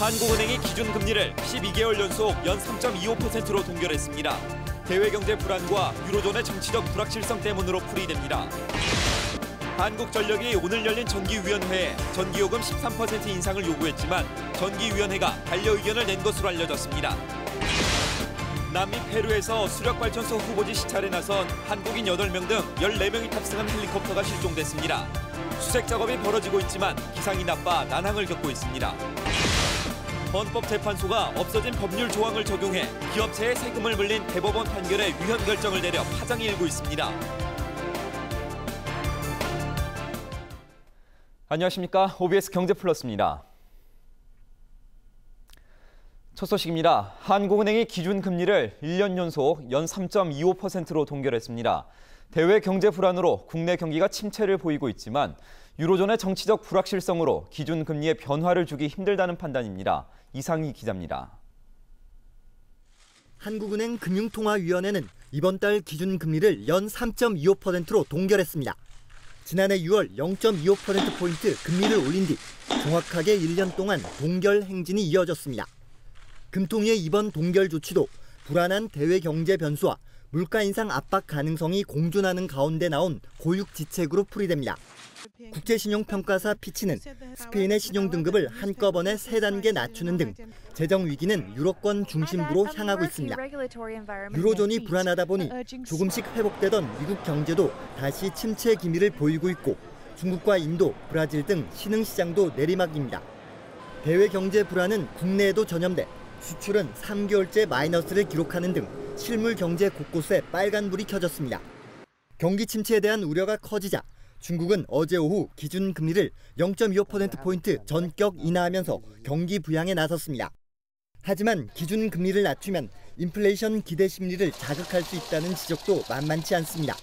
한국은행이 기준금리를 12개월 연속 연 3.25%로 동결했습니다. 대외경제 불안과 유로존의 정치적 불확실성 때문으로 풀이됩니다. 한국전력이 오늘 열린 전기위원회에 전기요금 13% 인상을 요구했지만 전기위원회가 반려 의견을 낸 것으로 알려졌습니다. 남미 페루에서 수력발전소 후보지 시찰에 나선 한국인 8명 등 14명이 탑승한 헬리콥터가 실종됐습니다. 수색 작업이 벌어지고 있지만 기상이 나빠 난항을 겪고 있습니다. 헌법재판소가 없어진 법률 조항을 적용해 기업체에 세금을 물린 대법원 판결의 위헌 결정을 내려 파장이 일고 있습니다. 안녕하십니까. OBS 경제플러스입니다. 첫 소식입니다. 한국은행이 기준금리를 1년 연속 연 3.25%로 동결했습니다. 대외 경제 불안으로 국내 경기가 침체를 보이고 있지만 유로존의 정치적 불확실성으로 기준금리에 변화를 주기 힘들다는 판단입니다. 이상희 기자입니다. 한국은행 금융통화위원회는 이번 달 기준금리를 연 3.25%로 동결했습니다. 지난해 6월 0.25%포인트 금리를 올린 뒤 정확하게 1년 동안 동결 행진이 이어졌습니다. 금통위의 이번 동결 조치도 불안한 대외 경제 변수와 물가 인상 압박 가능성이 공존하는 가운데 나온 고육지책으로 풀이됩니다. 국제신용평가사 피치는 스페인의 신용등급을 한꺼번에 3단계 낮추는 등 재정 위기는 유로권 중심부로 향하고 있습니다. 유로존이 불안하다 보니 조금씩 회복되던 미국 경제도 다시 침체 기미를 보이고 있고 중국과 인도, 브라질 등 신흥시장도 내리막입니다. 대외 경제 불안은 국내에도 전염돼 수출은 3개월째 마이너스를 기록하는 등 실물 경제 곳곳에 빨간불이 켜졌습니다. 경기 침체에 대한 우려가 커지자 중국은 어제 오후 기준금리를 0.25%포인트 전격 인하하면서 경기 부양에 나섰습니다. 하지만 기준금리를 낮추면 인플레이션 기대 심리를 자극할 수 있다는 지적도 만만치 않습니다.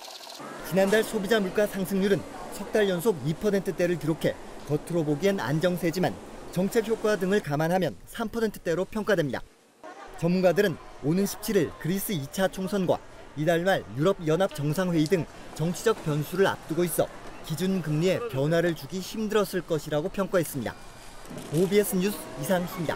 지난달 소비자 물가 상승률은 석 달 연속 2%대를 기록해 겉으로 보기엔 안정세지만 정책 효과 등을 감안하면 3%대로 평가됩니다. 전문가들은 오는 17일 그리스 2차 총선과 이달 말 유럽연합 정상회의 등 정치적 변수를 앞두고 있어 기준금리에 변화를 주기 힘들었을 것이라고 평가했습니다. OBS 뉴스 이상희입니다.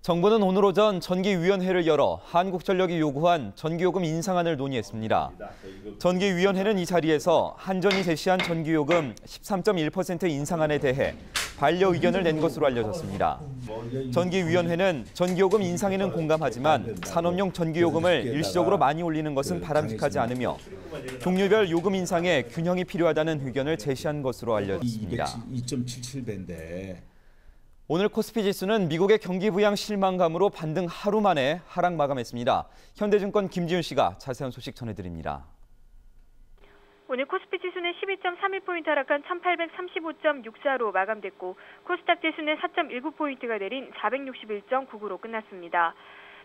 정부는 오늘 오전 전기위원회를 열어 한국전력이 요구한 전기요금 인상안을 논의했습니다. 전기위원회는 이 자리에서 한전이 제시한 전기요금 13.1% 인상안에 대해 반려 의견을 낸 것으로 알려졌습니다. 전기위원회는 전기요금 인상에는 공감하지만 산업용 전기요금을 일시적으로 많이 올리는 것은 바람직하지 않으며 종류별 요금 인상에 균형이 필요하다는 의견을 제시한 것으로 알려졌습니다. 2.77배인데. 오늘 코스피 지수는 미국의 경기 부양 실망감으로 반등 하루 만에 하락 마감했습니다. 현대증권 김지윤 씨가 자세한 소식 전해드립니다. 오늘 코스피 지수는 12.31포인트 하락한 1835.64로 마감됐고 코스닥 지수는 4.19포인트가 내린 461.99로 끝났습니다.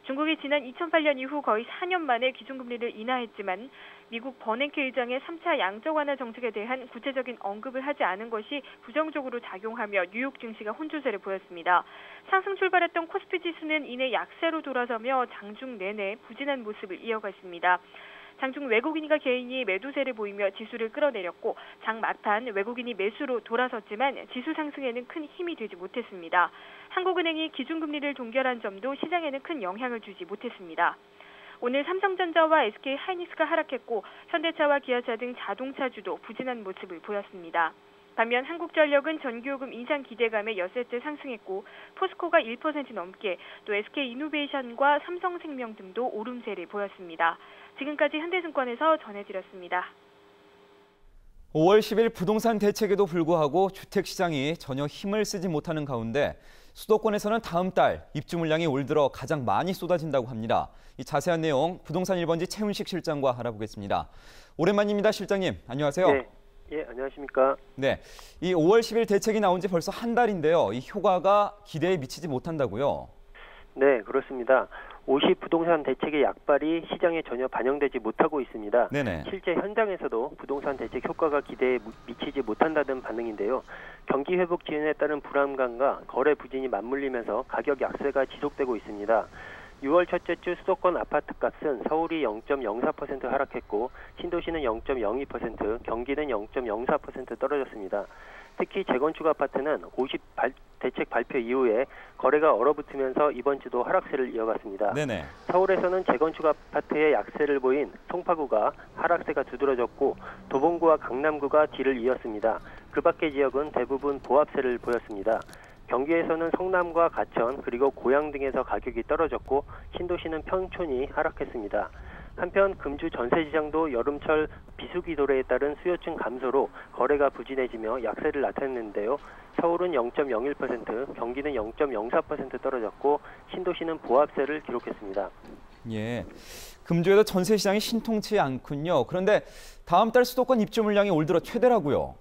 중국이 지난 2008년 이후 거의 4년 만에 기준금리를 인하했지만 미국 버냉키 의장의 3차 양적 완화 정책에 대한 구체적인 언급을 하지 않은 것이 부정적으로 작용하며 뉴욕 증시가 혼조세를 보였습니다. 상승 출발했던 코스피 지수는 이내 약세로 돌아서며 장중 내내 부진한 모습을 이어갔습니다. 장중 외국인과 개인이 매도세를 보이며 지수를 끌어내렸고 장 막판 외국인이 매수로 돌아섰지만 지수 상승에는 큰 힘이 되지 못했습니다. 한국은행이 기준금리를 동결한 점도 시장에는 큰 영향을 주지 못했습니다. 오늘 삼성전자와 SK하이닉스가 하락했고 현대차와 기아차 등 자동차주도 부진한 모습을 보였습니다. 반면 한국전력은 전기요금 인상 기대감에 엿새째 상승했고 포스코가 1% 넘게 또 SK이노베이션과 삼성생명 등도 오름세를 보였습니다. 지금까지 현대증권에서 전해드렸습니다. 5월 10일 부동산 대책에도 불구하고 주택시장이 전혀 힘을 쓰지 못하는 가운데 수도권에서는 다음 달 입주 물량이 올 들어 가장 많이 쏟아진다고 합니다. 이 자세한 내용 부동산 1번지 최훈식 실장과 알아보겠습니다. 오랜만입니다. 실장님, 안녕하세요. 네. 예, 안녕하십니까. 네, 이 5월 10일 대책이 나온 지 벌써 한 달인데요. 이 효과가 기대에 미치지 못한다고요? 네, 그렇습니다. 50 부동산 대책의 약발이 시장에 전혀 반영되지 못하고 있습니다. 네네. 실제 현장에서도 부동산 대책 효과가 기대에 미치지 못한다는 반응인데요. 경기 회복 지연에 따른 불안감과 거래 부진이 맞물리면서 가격 약세가 지속되고 있습니다. 6월 첫째 주 수도권 아파트값은 서울이 0.04% 하락했고 신도시는 0.02%, 경기는 0.04% 떨어졌습니다. 특히 재건축 아파트는 50 대책 발표 이후에 거래가 얼어붙으면서 이번 주도 하락세를 이어갔습니다. 네네. 서울에서는 재건축 아파트의 약세를 보인 송파구가 하락세가 두드러졌고 도봉구와 강남구가 뒤를 이었습니다. 그 밖의 지역은 대부분 보합세를 보였습니다. 경기에서는 성남과 가천 그리고 고양 등에서 가격이 떨어졌고 신도시는 평촌이 하락했습니다. 한편 금주 전세시장도 여름철 비수기 도래에 따른 수요층 감소로 거래가 부진해지며 약세를 나타냈는데요. 서울은 0.01%, 경기는 0.04% 떨어졌고 신도시는 보합세를 기록했습니다. 예, 금주에도 전세 시장이 신통치 않군요. 그런데 다음 달 수도권 입주 물량이 올 들어 최대라고요.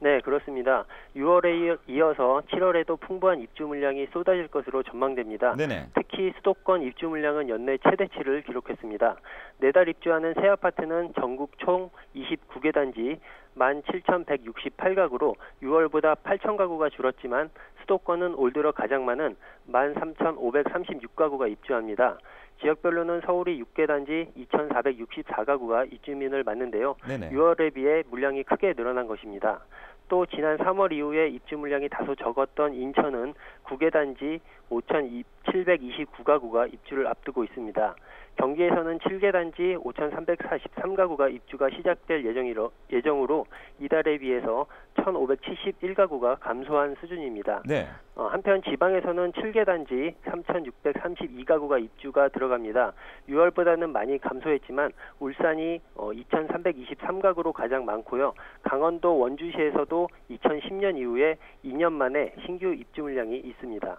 네, 그렇습니다. 6월에 이어서 7월에도 풍부한 입주 물량이 쏟아질 것으로 전망됩니다. 네네. 특히 수도권 입주 물량은 연내 최대치를 기록했습니다. 내달 입주하는 새 아파트는 전국 총 29개 단지 17,168가구로 6월보다 8,000가구가 줄었지만 수도권은 올 들어 가장 많은 13,536가구가 입주합니다. 지역별로는 서울이 6개 단지 2,464가구가 입주민을 맞는데요. 네네. 6월에 비해 물량이 크게 늘어난 것입니다. 또 지난 3월 이후에 입주 물량이 다소 적었던 인천은 9개 단지 5,729가구가 입주를 앞두고 있습니다. 경기에서는 7개 단지 5,343가구가 입주가 시작될 예정으로 이달에 비해서 1,571가구가 감소한 수준입니다. 네. 한편 지방에서는 7개 단지 3,632가구가 입주가 들어갑니다. 6월보다는 많이 감소했지만 울산이 2,323가구로 가장 많고요. 강원도 원주시에서도 2010년 이후에 2년 만에 신규 입주 물량이 있습니다.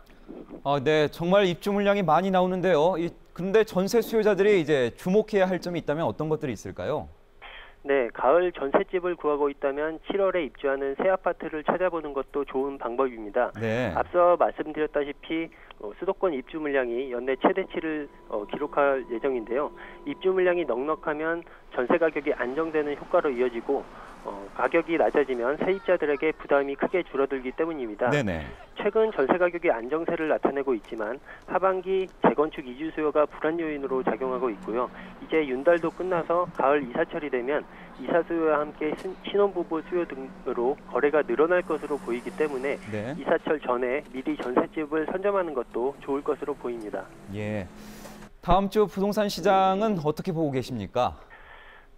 네, 정말 입주 물량이 많이 나오는데요. 그런데 전세 수요자들이 이제 주목해야 할 점이 있다면 어떤 것들이 있을까요? 네, 가을 전셋집을 구하고 있다면 7월에 입주하는 새 아파트를 찾아보는 것도 좋은 방법입니다. 네. 앞서 말씀드렸다시피 수도권 입주 물량이 연내 최대치를 기록할 예정인데요. 입주 물량이 넉넉하면 전세 가격이 안정되는 효과로 이어지고 가격이 낮아지면 세입자들에게 부담이 크게 줄어들기 때문입니다. 네네. 최근 전세 가격이 안정세를 나타내고 있지만 하반기 재건축 이주 수요가 불안 요인으로 작용하고 있고요. 이제 윤달도 끝나서 가을 이사철이 되면 이사 수요와 함께 신혼부부 수요 등으로 거래가 늘어날 것으로 보이기 때문에 네. 이사철 전에 미리 전셋집을 선점하는 것도 좋을 것으로 보입니다. 예. 다음 주 부동산 시장은 어떻게 보고 계십니까?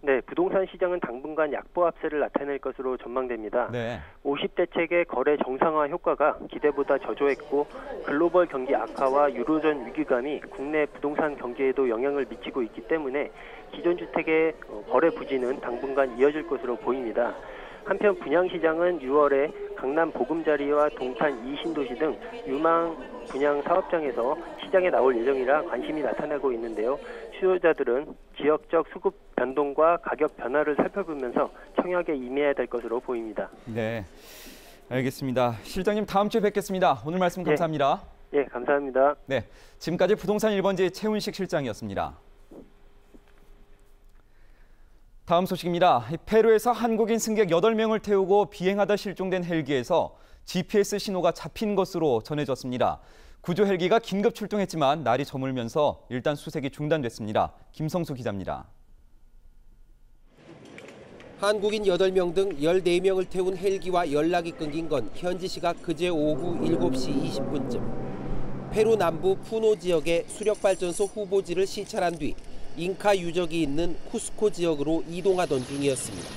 네, 부동산 시장은 당분간 약보합세를 나타낼 것으로 전망됩니다. 네. 50대책의 거래 정상화 효과가 기대보다 저조했고 글로벌 경기 악화와 유로존 위기감이 국내 부동산 경기에도 영향을 미치고 있기 때문에 기존 주택의 거래 부진은 당분간 이어질 것으로 보입니다. 한편 분양시장은 6월에 강남 보금자리와 동탄 2신도시 등 유망 분양 사업장에서 시장에 나올 예정이라 관심이 나타나고 있는데요. 수요자들은 지역적 수급 변동과 가격 변화를 살펴보면서 청약에 임해야 될 것으로 보입니다. 네, 알겠습니다. 실장님 다음 주에 뵙겠습니다. 오늘 말씀 감사합니다. 네, 감사합니다. 네, 지금까지 부동산 1번지 최훈식 실장이었습니다. 다음 소식입니다. 페루에서 한국인 승객 8명을 태우고 비행하다 실종된 헬기에서 GPS 신호가 잡힌 것으로 전해졌습니다. 구조 헬기가 긴급 출동했지만 날이 저물면서 일단 수색이 중단됐습니다. 김성수 기자입니다. 한국인 8명 등 14명을 태운 헬기와 연락이 끊긴 건 현지 시각 그제 오후 7시 20분쯤. 페루 남부 푸노 지역의 수력발전소 후보지를 시찰한 뒤 잉카 유적이 있는 쿠스코 지역으로 이동하던 중이었습니다.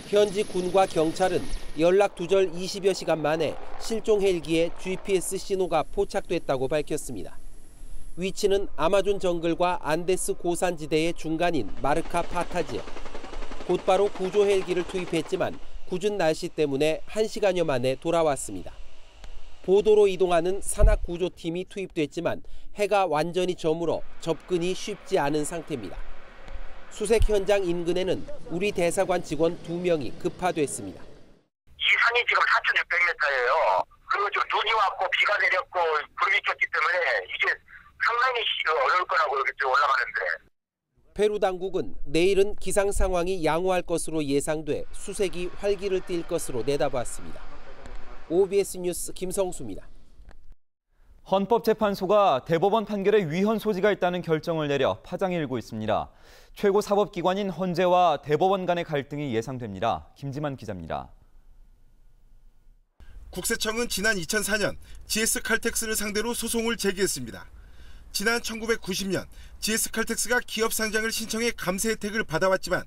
현지 군과 경찰은 연락 두절 20여 시간 만에 실종 헬기에 GPS 신호가 포착됐다고 밝혔습니다. 위치는 아마존 정글과 안데스 고산지대의 중간인 마르카 파타 지역. 곧바로 구조 헬기를 투입했지만 궂은 날씨 때문에 1시간여 만에 돌아왔습니다. 보도로 이동하는 산악구조팀이 투입됐지만 해가 완전히 저물어 접근이 쉽지 않은 상태입니다. 수색 현장 인근에는 우리 대사관 직원 2명이 급파됐습니다. 이 산이 지금 4,600m예요. 그리고 좀 눈이 왔고 비가 내렸고 구름이 꼈기 때문에 이게 상당히 어려울 거라고 이렇게 올라가는데. 페루 당국은 내일은 기상 상황이 양호할 것으로 예상돼 수색이 활기를 띨 것으로 내다봤습니다. OBS 뉴스 김성수입니다. 헌법재판소가 대법원 판결에 위헌 소지가 있다는 결정을 내려 파장이 일고 있습니다. 최고 사법기관인 헌재와 대법원 간의 갈등이 예상됩니다. 김지만 기자입니다. 국세청은 지난 2004년 GS칼텍스를 상대로 소송을 제기했습니다. 지난 1990년 GS칼텍스가 기업 상장을 신청해 감세 혜택을 받아왔지만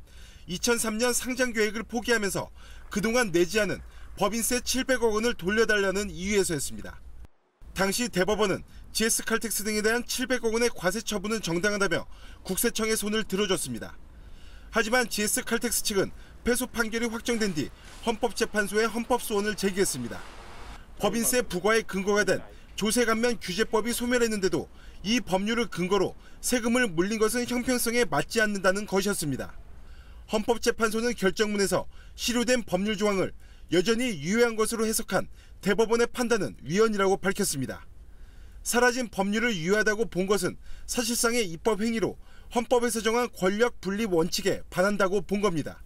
2003년 상장 계획을 포기하면서 그동안 내지 않은 법인세 700억 원을 돌려달라는 이유에서였습니다. 당시 대법원은 GS칼텍스 등에 대한 700억 원의 과세 처분은 정당하다며 국세청의 손을 들어줬습니다. 하지만 GS칼텍스 측은 패소 판결이 확정된 뒤 헌법재판소에 헌법소원을 제기했습니다. 법인세 부과의 근거가 된 조세감면 규제법이 소멸했는데도 이 법률을 근거로 세금을 물린 것은 형평성에 맞지 않는다는 것이었습니다. 헌법재판소는 결정문에서 실효된 법률 조항을 여전히 유효한 것으로 해석한 대법원의 판단은 위헌이라고 밝혔습니다. 사라진 법률을 유효하다고 본 것은 사실상의 입법 행위로 헌법에서 정한 권력 분립 원칙에 반한다고 본 겁니다.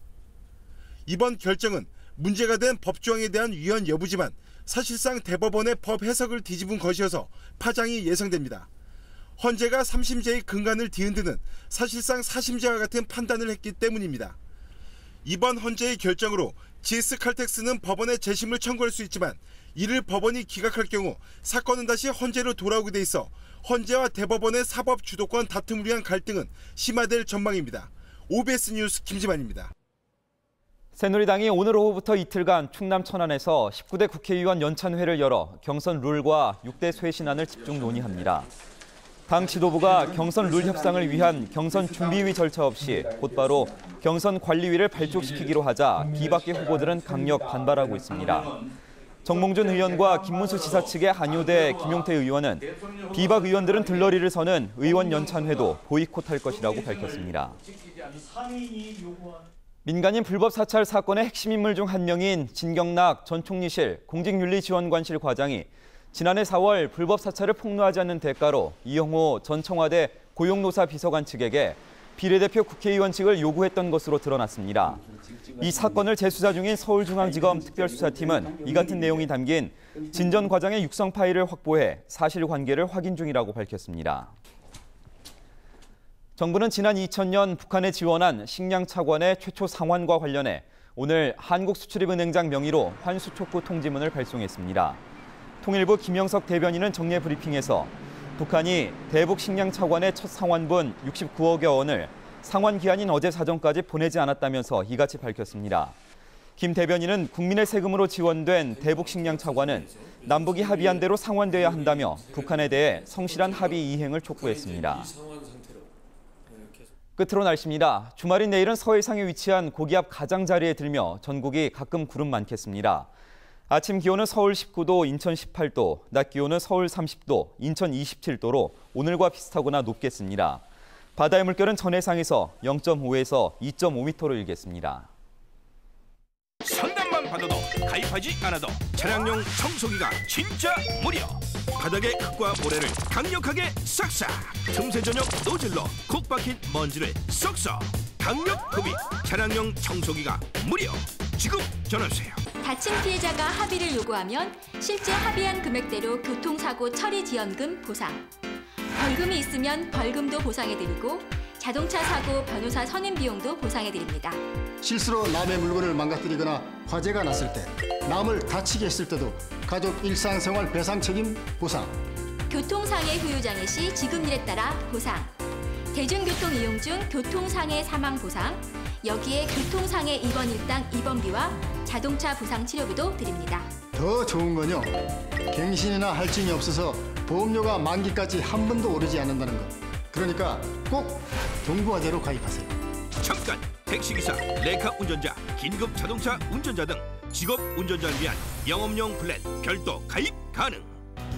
이번 결정은 문제가 된 법조항에 대한 위헌 여부지만 사실상 대법원의 법 해석을 뒤집은 것이어서 파장이 예상됩니다. 헌재가 3심제의 근간을 뒤흔드는 사실상 4심제와 같은 판단을 했기 때문입니다. 이번 헌재의 결정으로 GS칼텍스는 법원에 재심을 청구할 수 있지만 이를 법원이 기각할 경우 사건은 다시 헌재로 돌아오게 돼 있어 헌재와 대법원의 사법 주도권 다툼을 위한 갈등은 심화될 전망입니다. OBS 뉴스 김지만입니다. 새누리당이 오늘 오후부터 이틀간 충남 천안에서 19대 국회의원 연찬회를 열어 경선 룰과 6대 쇄신안을 집중 논의합니다. 당 지도부가 경선 룰 협상을 위한 경선 준비위 절차 없이 곧바로 경선 관리위를 발족시키기로 하자 비박계 후보들은 강력 반발하고 있습니다. 정몽준 의원과 김문수 지사 측의 한효대 김용태 의원은 비박 의원들은 들러리를 서는 의원 연찬회도 보이콧할 것이라고 밝혔습니다. 민간인 불법 사찰 사건의 핵심 인물 중 한 명인 진경락 전 총리실 공직윤리지원관실 과장이 지난해 4월 불법 사찰을 폭로하지 않는 대가로 이영호 전 청와대 고용노사 비서관 측에게 비례대표 국회의원직을 요구했던 것으로 드러났습니다. 이 사건을 재수사 중인 서울중앙지검 특별수사팀은 이 같은 내용이 담긴 진 전 과장의 육성 파일을 확보해 사실관계를 확인 중이라고 밝혔습니다. 정부는 지난 2000년 북한에 지원한 식량 차관의 최초 상환과 관련해 오늘 한국수출입은행장 명의로 환수 촉구 통지문을 발송했습니다. 통일부 김영석 대변인은 정례 브리핑에서 북한이 대북 식량 차관의 첫 상환분 69억여 원을 상환 기한인 어제 사정까지 보내지 않았다면서 이같이 밝혔습니다. 김 대변인은 국민의 세금으로 지원된 대북 식량 차관은 남북이 합의한 대로 상환돼야 한다며 북한에 대해 성실한 합의 이행을 촉구했습니다. 끝으로 날씨입니다. 주말인 내일은 서해상에 위치한 고기압 가장자리에 들며 전국이 가끔 구름 많겠습니다. 아침 기온은 서울 19도, 인천 18도, 낮 기온은 서울 30도, 인천 27도로 오늘과 비슷하거나 높겠습니다. 바다의 물결은 전해상에서 0.5에서 2.5m로 일겠습니다. 선단만 받아도 가입하지 않아도 차량용 청소기가 진짜 무료. 바닥의 흙과 모래를 강력하게 싹싹. 틈새 전용 노즐로 콕 박힌 먼지를 쏙쏙. 강력 흡입 차량용 청소기가 무료. 지금 전화주세요. 다친 피해자가 합의를 요구하면 실제 합의한 금액대로 교통사고 처리 지원금 보상. 벌금이 있으면 벌금도 보상해드리고 자동차 사고 변호사 선임 비용도 보상해드립니다. 실수로 남의 물건을 망가뜨리거나 화재가 났을 때, 남을 다치게 했을 때도 가족 일상생활 배상 책임 보상. 교통상해 후유장애 시 지급률에 따라 보상. 대중교통 이용 중 교통상해 사망 보상. 여기에 교통상해 입원 일당 입원비와 자동차 부상 치료비도 드립니다. 더 좋은 건요, 갱신이나 할증이 없어서 보험료가 만기까지 한 번도 오르지 않는다는 것. 그러니까 꼭 동부화재로 가입하세요. 잠깐! 택시기사, 레카 운전자, 긴급 자동차 운전자 등 직업 운전자를 위한 영업용 플랜 별도 가입 가능.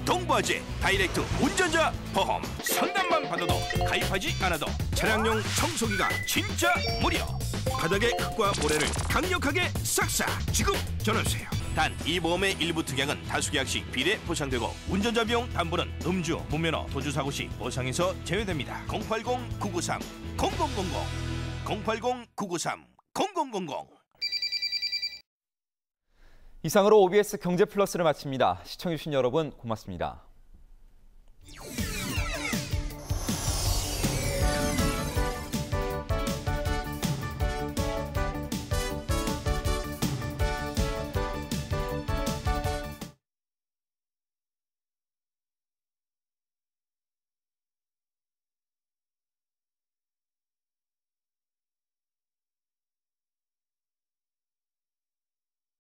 동부화재 다이렉트 운전자 보험. 선단만 받아도 가입하지 않아도 차량용 청소기가 진짜 무료. 바닥의 흙과 모래를 강력하게 싹싹. 지금 전화주세요. 단 이 보험의 일부 특약은 다수 계약 시 비례 보상되고 운전자 비용 담보는 음주, 무면허, 도주사고 시 보상에서 제외됩니다. 080-993-0000 080-993-0000 이상으로 OBS 경제플러스를 마칩니다. 시청해주신 여러분 고맙습니다.